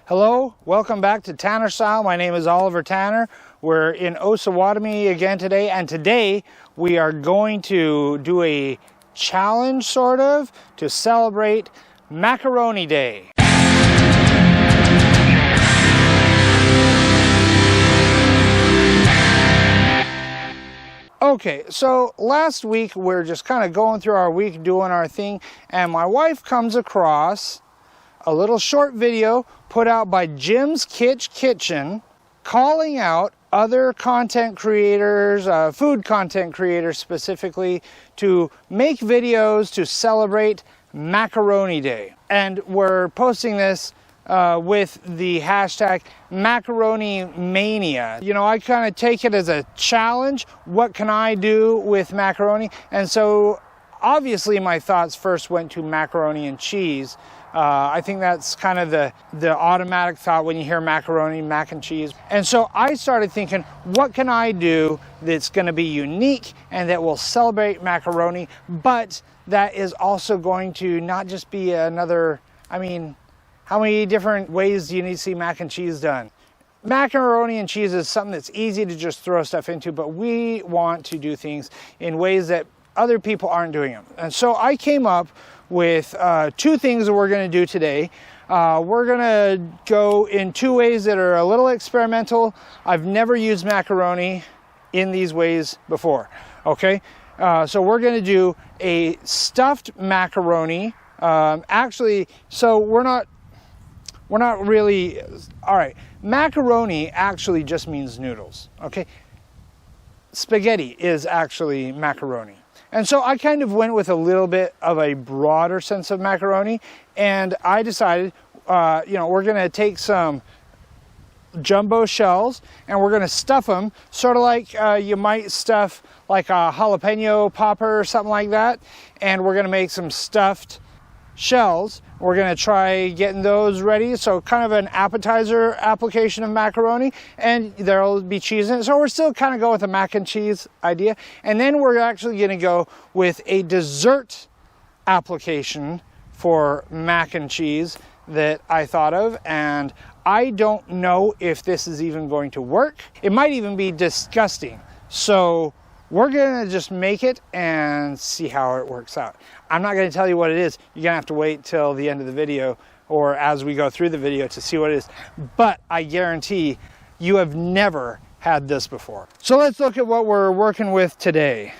Hello, welcome back to Tanner Style. My name is Oliver Tanner. We're in Osawatomie again today, and today we are going to do a challenge, sort of, to celebrate Macaroni Day. Okay, so last week we're just kind of going through our week, doing our thing, and my wife comes across a little short video put out by Jim's Kitchen calling out other content creators, food content creators specifically, to make videos to celebrate Macaroni Day. And we're posting this with the hashtag Macaroni Mania. You know, I kind of take it as a challenge. What can I do with macaroni? And so obviously my thoughts first went to macaroni and cheese. I think that's kind of the automatic thought when you hear macaroni, mac and cheese. And so I started thinking, what can I do that's going to be unique and that will celebrate macaroni, but that is also going to not just be another, I mean, how many different ways do you need to see mac and cheese done? Macaroni and cheese is something that's easy to just throw stuff into, but we want to do things in ways that other people aren't doing them. And so I came up with two things that we're going to do today. We're going to go in two ways that are a little experimental. I've never used macaroni in these ways before. Okay, so we're going to do a stuffed macaroni. Actually, so we're not really, all right, macaroni actually just means noodles, okay? Spaghetti is actually macaroni. And so I kind of went with a little bit of a broader sense of macaroni, and I decided, you know, we're gonna take some jumbo shells and we're gonna stuff them, sort of like you might stuff like a jalapeno popper or something like that, and we're gonna make some stuffed shells. We're going to try getting those ready, so kind of an appetizer application of macaroni, and there'll be cheese in it. So we're still kind of going with a mac and cheese idea, and then we're actually going to go with a dessert application for mac and cheese that I thought of, and I don't know if this is even going to work. It might even be disgusting. So we're gonna just make it and see how it works out. I'm not gonna tell you what it is. You're gonna have to wait till the end of the video or as we go through the video to see what it is. But I guarantee you have never had this before. So let's look at what we're working with today.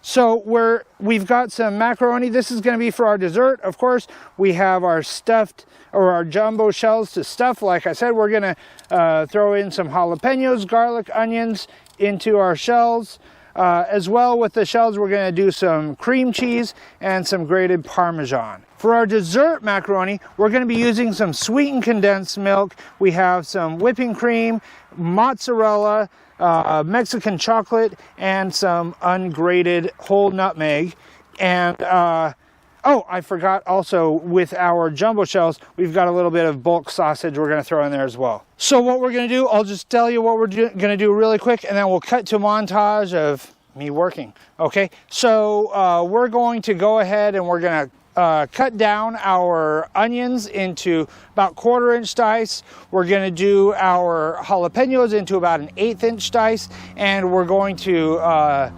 So we've got some macaroni. This is gonna be for our dessert. Of course, we have our stuffed or our jumbo shells to stuff. Like I said, we're gonna throw in some jalapenos, garlic, onions into our shells. As well with the shells, we're going to do some cream cheese and some grated Parmesan. For our dessert macaroni, we're going to be using some sweetened condensed milk. We have some whipping cream, mozzarella, Mexican chocolate, and some ungrated whole nutmeg. And oh, I forgot also with our jumbo shells, we've got a little bit of bulk sausage we're going to throw in there as well. So what we're going to do, I'll just tell you what we're going to do really quick, and then we'll cut to a montage of me working. Okay, so we're going to go ahead and we're going to cut down our onions into about 1/4 inch dice. We're going to do our jalapenos into about an 1/8 inch dice, and we're going to, I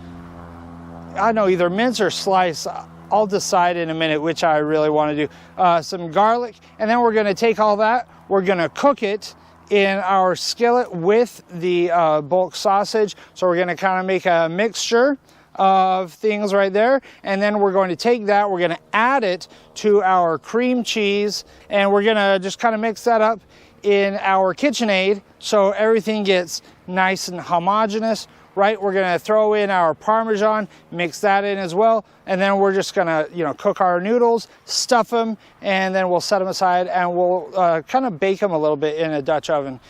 don't know, either mince or slice. I'll decide in a minute which I really want to do. Some garlic, and then we're going to take all that, we're going to cook it in our skillet with the bulk sausage. So we're going to kind of make a mixture of things right there, and then we're going to take that, we're going to add it to our cream cheese, and we're going to just kind of mix that up in our KitchenAid so everything gets nice and homogeneous. Right, we're going to throw in our Parmesan, mix that in as well, and then we're just going to, you know, cook our noodles, stuff them, and then we'll set them aside and we'll kind of bake them a little bit in a Dutch oven.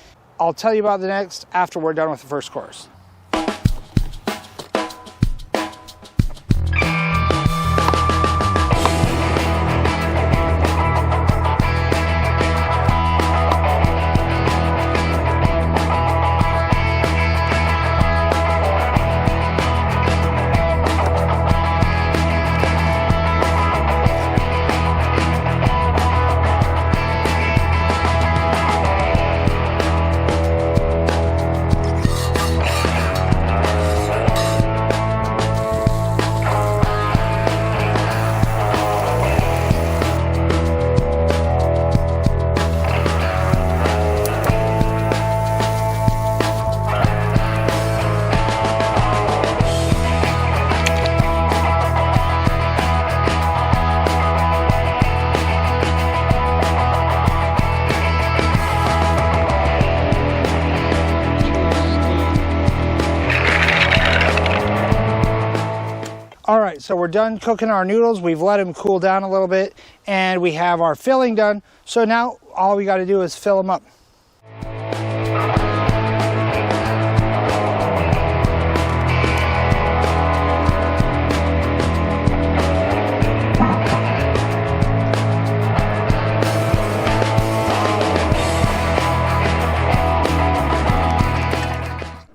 I'll tell you about the next after we're done with the first course. so we're done cooking our noodles. We've let them cool down a little bit, and we have our filling done. So now all we got to do is fill them up.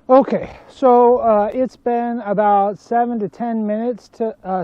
Okay, so it's been about 7 to 10 minutes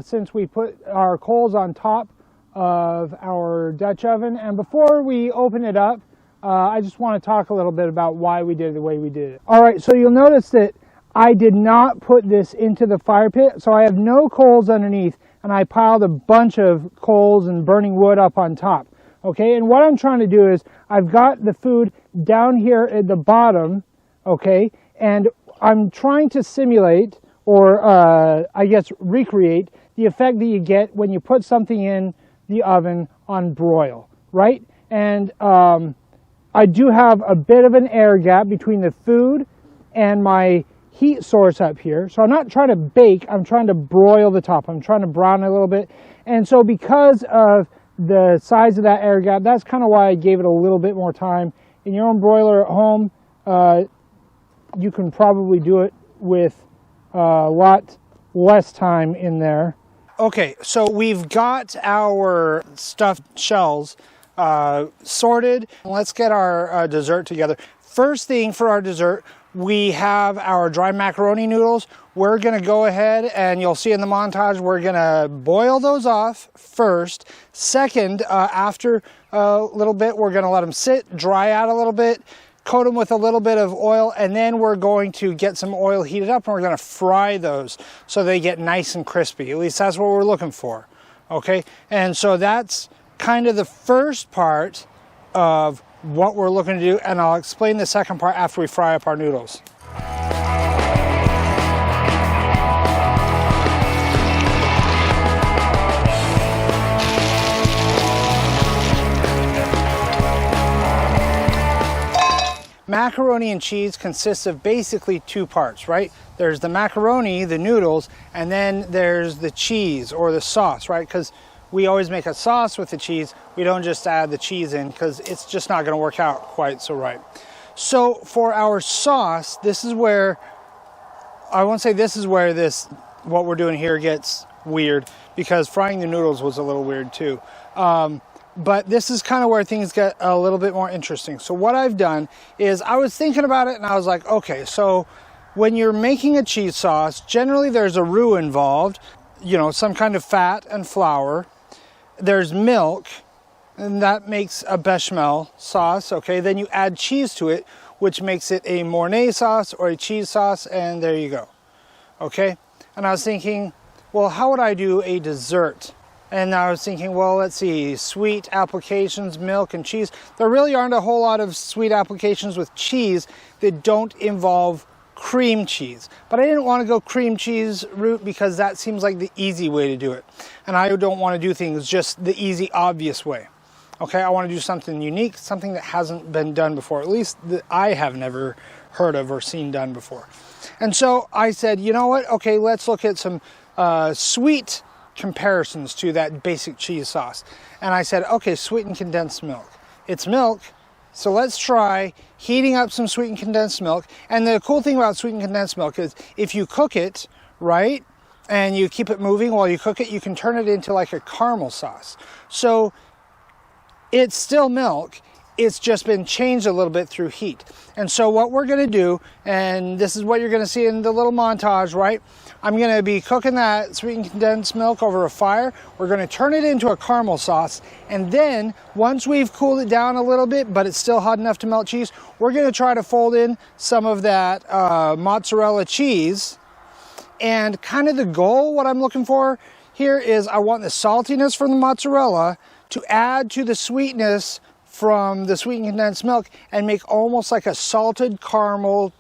since we put our coals on top of our Dutch oven. And before we open it up, I just want to talk a little bit about why we did it the way we did it. All right, so you'll notice that I did not put this into the fire pit, so I have no coals underneath, and I piled a bunch of coals and burning wood up on top. Okay, and what I'm trying to do is I've got the food down here at the bottom, okay, and I'm trying to simulate, or I guess recreate, the effect that you get when you put something in the oven on broil, right? And I do have a bit of an air gap between the food and my heat source up here. So I'm not trying to bake, I'm trying to broil the top. I'm trying to brown it a little bit. And so because of the size of that air gap, that's kind of why I gave it a little bit more time. In your own broiler at home, you can probably do it with a lot less time in there. Okay, so we've got our stuffed shells sorted. Let's get our dessert together. First thing for our dessert, we have our dry macaroni noodles. We're gonna go ahead, and you'll see in the montage, we're gonna boil those off first. Second, after a little bit, we're gonna let them sit, dry out a little bit, coat them with a little bit of oil, and then we're going to get some oil heated up, and we're going to fry those so they get nice and crispy. At least that's what we're looking for. Okay, and so that's kind of the first part of what we're looking to do, and I'll explain the second part after we fry up our noodles. Macaroni and cheese consists of basically two parts, right? There's the macaroni, the noodles, and then there's the cheese or the sauce, right? Because we always make a sauce with the cheese. We don't just add the cheese in because it's just not going to work out quite so right. So for our sauce, this is where, I won't say this is where what we're doing here gets weird, because frying the noodles was a little weird too. But this is kind of where things get a little bit more interesting. So what I've done is I was thinking about it, and I was like, okay, so when you're making a cheese sauce, generally there's a roux involved, you know, some kind of fat and flour. There's milk, and that makes a bechamel sauce, okay? Then you add cheese to it, which makes it a Mornay sauce or a cheese sauce, and there you go, okay? And I was thinking, well, how would I do a dessert? And I was thinking, well, let's see, sweet applications, milk and cheese. There really aren't a whole lot of sweet applications with cheese that don't involve cream cheese. But I didn't want to go cream cheese route because that seems like the easy way to do it. And I don't want to do things just the easy, obvious way. Okay, I want to do something unique, something that hasn't been done before, at least that I have never heard of or seen done before. And so I said, you know what, okay, let's look at some sweet comparisons to that basic cheese sauce. And I said, okay, sweetened condensed milk. It's milk, so let's try heating up some sweetened condensed milk. And the cool thing about sweetened condensed milk is if you cook it, right, and you keep it moving while you cook it, you can turn it into like a caramel sauce. So it's still milk, it's just been changed a little bit through heat. And so what we're gonna do, and this is what you're gonna see in the little montage, right? I'm gonna be cooking that sweetened condensed milk over a fire. We're gonna turn it into a caramel sauce. And then once we've cooled it down a little bit, but it's still hot enough to melt cheese, we're gonna try to fold in some of that mozzarella cheese. And kind of the goal, what I'm looking for here is I want the saltiness from the mozzarella to add to the sweetness from the sweetened condensed milk and make almost like a salted caramel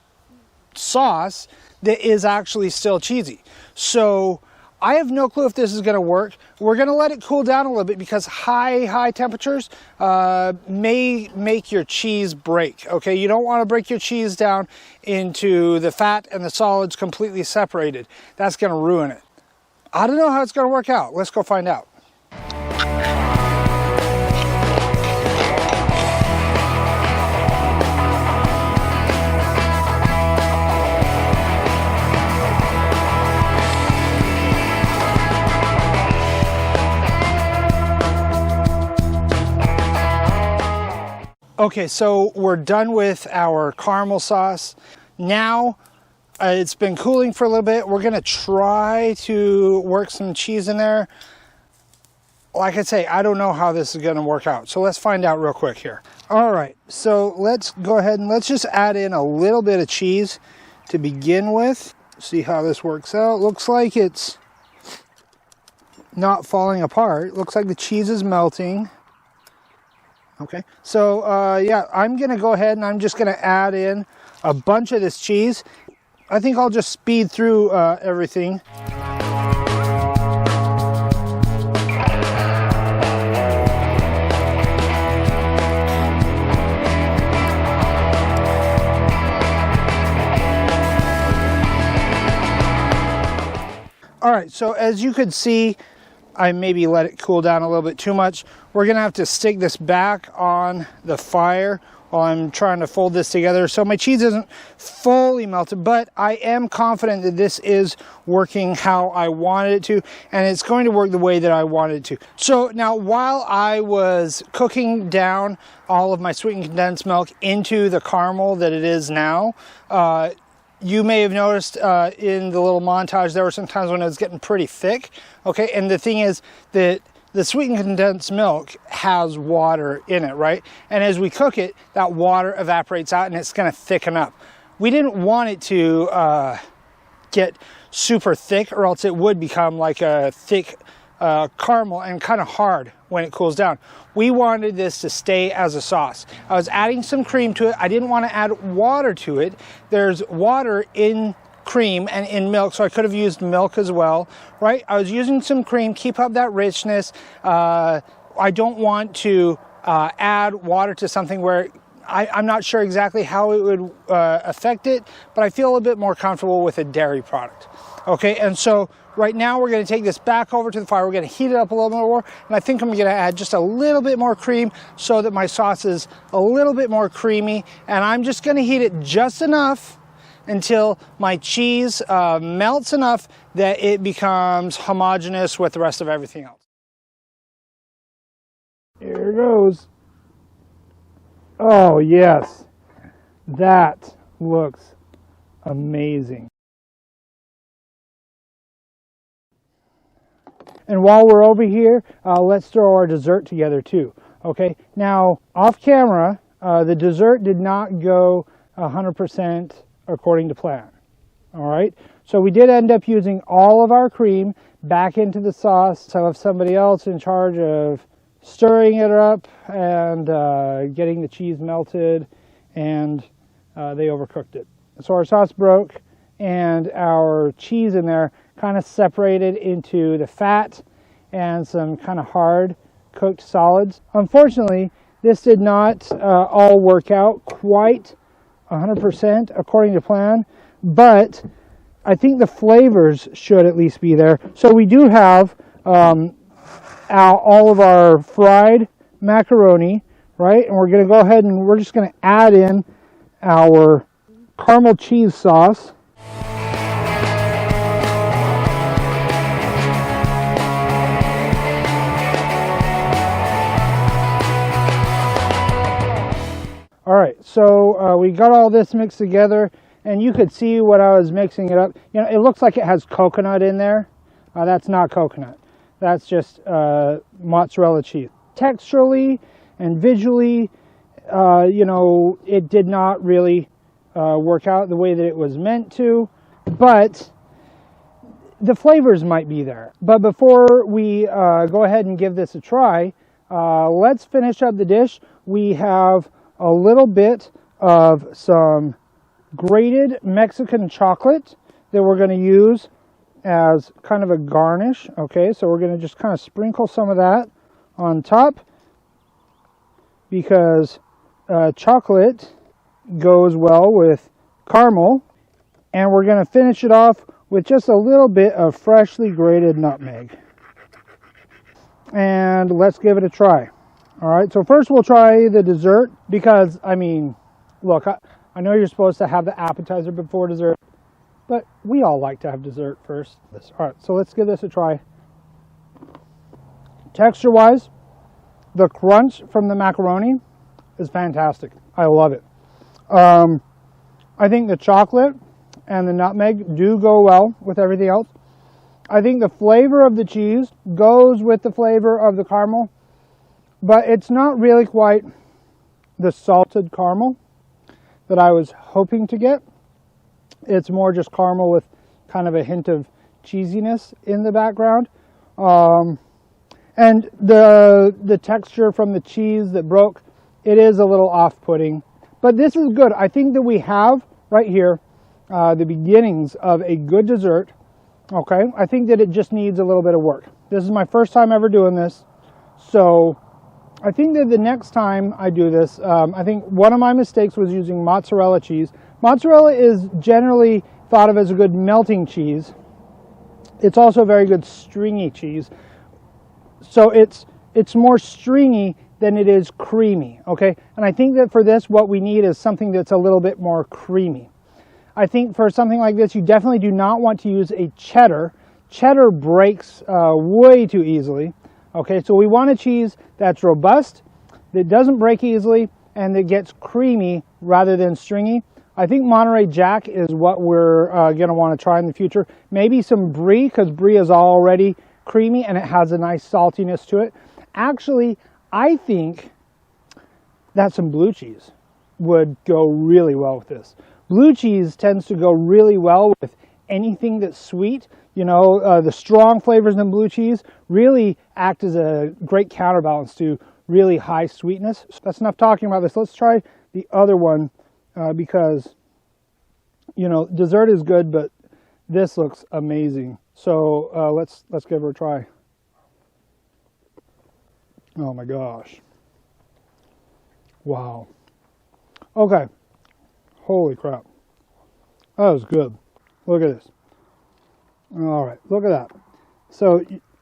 sauce that is actually still cheesy. So I have no clue if this is going to work. We're going to let it cool down a little bit because high temperatures may make your cheese break. Okay, you don't want to break your cheese down into the fat and the solids completely separated. That's going to ruin it. I don't know how it's going to work out. Let's go find out. Okay, so we're done with our caramel sauce. Now it's been cooling for a little bit. We're gonna try to work some cheese in there. Like I say, I don't know how this is gonna work out. So let's find out real quick here. All right, so let's go ahead and let's just add in a little bit of cheese to begin with. See how this works out. Looks like it's not falling apart. Looks like the cheese is melting. Okay, so yeah, I'm gonna go ahead and I'm just gonna add in a bunch of this cheese. I think I'll just speed through everything. All right, so as you could see, I maybe let it cool down a little bit too much. We're gonna have to stick this back on the fire while I'm trying to fold this together. So my cheese isn't fully melted, but I am confident that this is working how I wanted it to, and it's going to work the way that I wanted it to. So now while I was cooking down all of my sweetened condensed milk into the caramel that it is now, you may have noticed in the little montage there were some times when it was getting pretty thick. Okay, and the thing is that the sweetened condensed milk has water in it, right? And as we cook it, that water evaporates out and it's gonna thicken up. We didn't want it to get super thick, or else it would become like a thick caramel and kind of hard when it cools down. We wanted this to stay as a sauce. I was adding some cream to it. I didn't want to add water to it. There's water in cream and in milk, so I could have used milk as well, right? I was using some cream, keep up that richness. I don't want to add water to something where I'm not sure exactly how it would affect it, but I feel a bit more comfortable with a dairy product. Okay, and so right now we're going to take this back over to the fire. We're going to heat it up a little bit more, and I think I'm going to add just a little bit more cream so that my sauce is a little bit more creamy, and I'm just going to heat it just enough until my cheese melts enough that it becomes homogeneous with the rest of everything else. Here it goes. Oh yes, that looks amazing. And while we're over here, let's throw our dessert together too. Okay, now off camera, the dessert did not go 100% according to plan. All right, so we did end up using all of our cream back into the sauce. So I have somebody else in charge of stirring it up and getting the cheese melted, and they overcooked it. So our sauce broke and our cheese in there kind of separated into the fat and some kind of hard cooked solids. Unfortunately, this did not all work out quite 100% according to plan, but I think the flavors should at least be there. So we do have all of our fried macaroni, right? And we're going to go ahead and we're just going to add in our caramel cheese sauce. All right, so we got all this mixed together, and you could see what I was mixing it up. You know, it looks like it has coconut in there. That's not coconut. That's just mozzarella cheese. Texturally and visually, you know, it did not really work out the way that it was meant to, but the flavors might be there. But before we go ahead and give this a try, let's finish up the dish. We have a little bit of some grated Mexican chocolate that we're going to use as kind of a garnish. Okay, so we're going to just kind of sprinkle some of that on top because chocolate goes well with caramel. And we're going to finish it off with just a little bit of freshly grated nutmeg. And let's give it a try. All right, so first we'll try the dessert because, I mean, look, I know you're supposed to have the appetizer before dessert, but we all like to have dessert first. All right, so let's give this a try. Texture-wise, the crunch from the macaroni is fantastic. I love it. I think the chocolate and the nutmeg do go well with everything else. I think the flavor of the cheese goes with the flavor of the caramel, but it's not really quite the salted caramel that I was hoping to get. It's more just caramel with kind of a hint of cheesiness in the background. And the texture from the cheese that broke, it is a little off-putting. But this is good. I think that we have right here the beginnings of a good dessert. Okay, I think that it just needs a little bit of work. This is my first time ever doing this. So I think that the next time I do this, I think one of my mistakes was using mozzarella cheese. Mozzarella is generally thought of as a good melting cheese. It's also a very good stringy cheese. So it's more stringy than it is creamy, okay? And I think that for this, what we need is something that's a little bit more creamy. I think for something like this, you definitely do not want to use a cheddar. Cheddar breaks way too easily, okay? So we want a cheese that's robust, that doesn't break easily, and that gets creamy rather than stringy. I think Monterey Jack is what we're going to want to try in the future. Maybe some Brie, because Brie is already creamy and it has a nice saltiness to it. Actually, I think that some blue cheese would go really well with this. Blue cheese tends to go really well with anything that's sweet. You know, the strong flavors in blue cheese really act as a great counterbalance to really high sweetness. So that's enough talking about this. Let's try the other one because, you know, dessert is good, but this looks amazing. So let's give her a try. Oh my gosh. Wow. Okay. Holy crap. That was good. Look at this. All right, look at that. So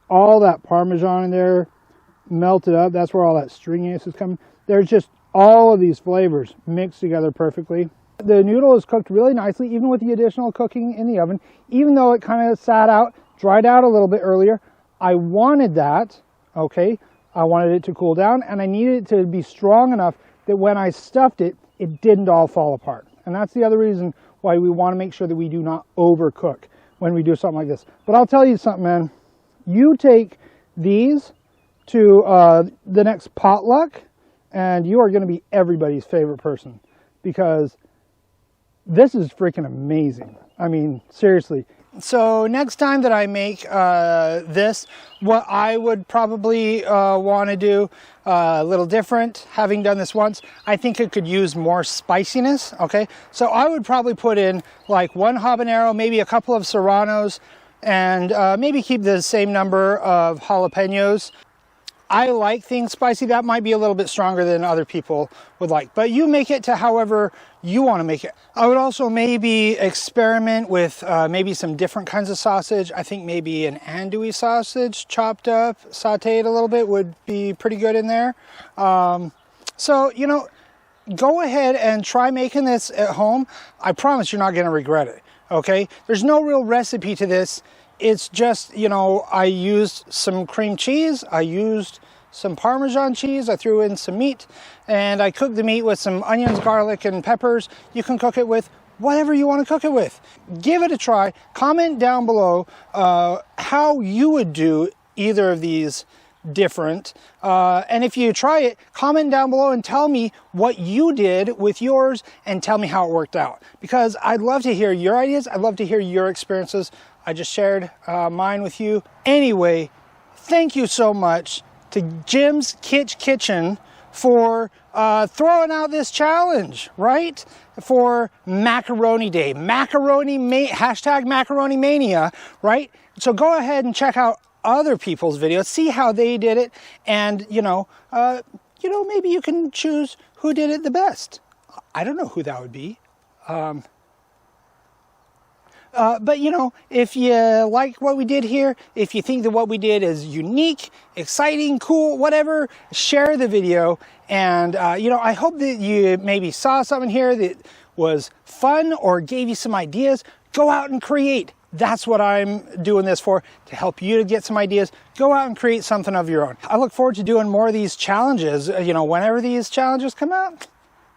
all that Parmesan in there melted up. That's where all that stringiness is coming. There's just all of these flavors mixed together perfectly. The noodle is cooked really nicely, even with the additional cooking in the oven. Even though it kind of sat out, dried out a little bit earlier, I wanted that, okay? I wanted it to cool down, and I needed it to be strong enough that when I stuffed it, it didn't all fall apart. And that's the other reason why we want to make sure that we do not overcook when we do something like this. But I'll tell you something, man. You take these to the next potluck, and you are going to be everybody's favorite person because this is freaking amazing. I mean, seriously. So next time that I make this, what I would probably want to do a little different, having done this once, I think it could use more spiciness, okay? So I would probably put in like one habanero, maybe a couple of serranos, and maybe keep the same number of jalapenos. I like things spicy. That might be a little bit stronger than other people would like, but you make it to however you want to make it. I would also maybe experiment with maybe some different kinds of sausage. I think maybe an andouille sausage chopped up, sauteed a little bit would be pretty good in there. So, you know, go ahead and try making this at home. I promise you're not going to regret it, okay? There's no real recipe to this. It's just, you know, I used some cream cheese, I used some Parmesan cheese, I threw in some meat, and I cooked the meat with some onions, garlic, and peppers. You can cook it with whatever you want to cook it with. Give it a try. Comment down below how you would do either of these different. And if you try it, comment down below and tell me what you did with yours and tell me how it worked out. Because I'd love to hear your ideas. I'd love to hear your experiences. I just shared mine with you. Anyway, thank you so much to Jim's Kitchen for throwing out this challenge, right? For Macaroni Day. Hashtag Macaroni Mania, right? So go ahead and check out other people's videos, see how they did it, and you know, maybe you can choose who did it the best. I don't know who that would be. But you know, if you like what we did here, if you think that what we did is unique, exciting, cool, whatever, share the video. And you know, I hope that you maybe saw something here that was fun or gave you some ideas. Go out and create. That's what I'm doing this for, to help you to get some ideas. Go out and create something of your own. I look forward to doing more of these challenges. You know, whenever these challenges come out,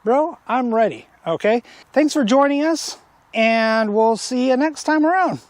bro, I'm ready, okay? Thanks for joining us, and we'll see you next time around.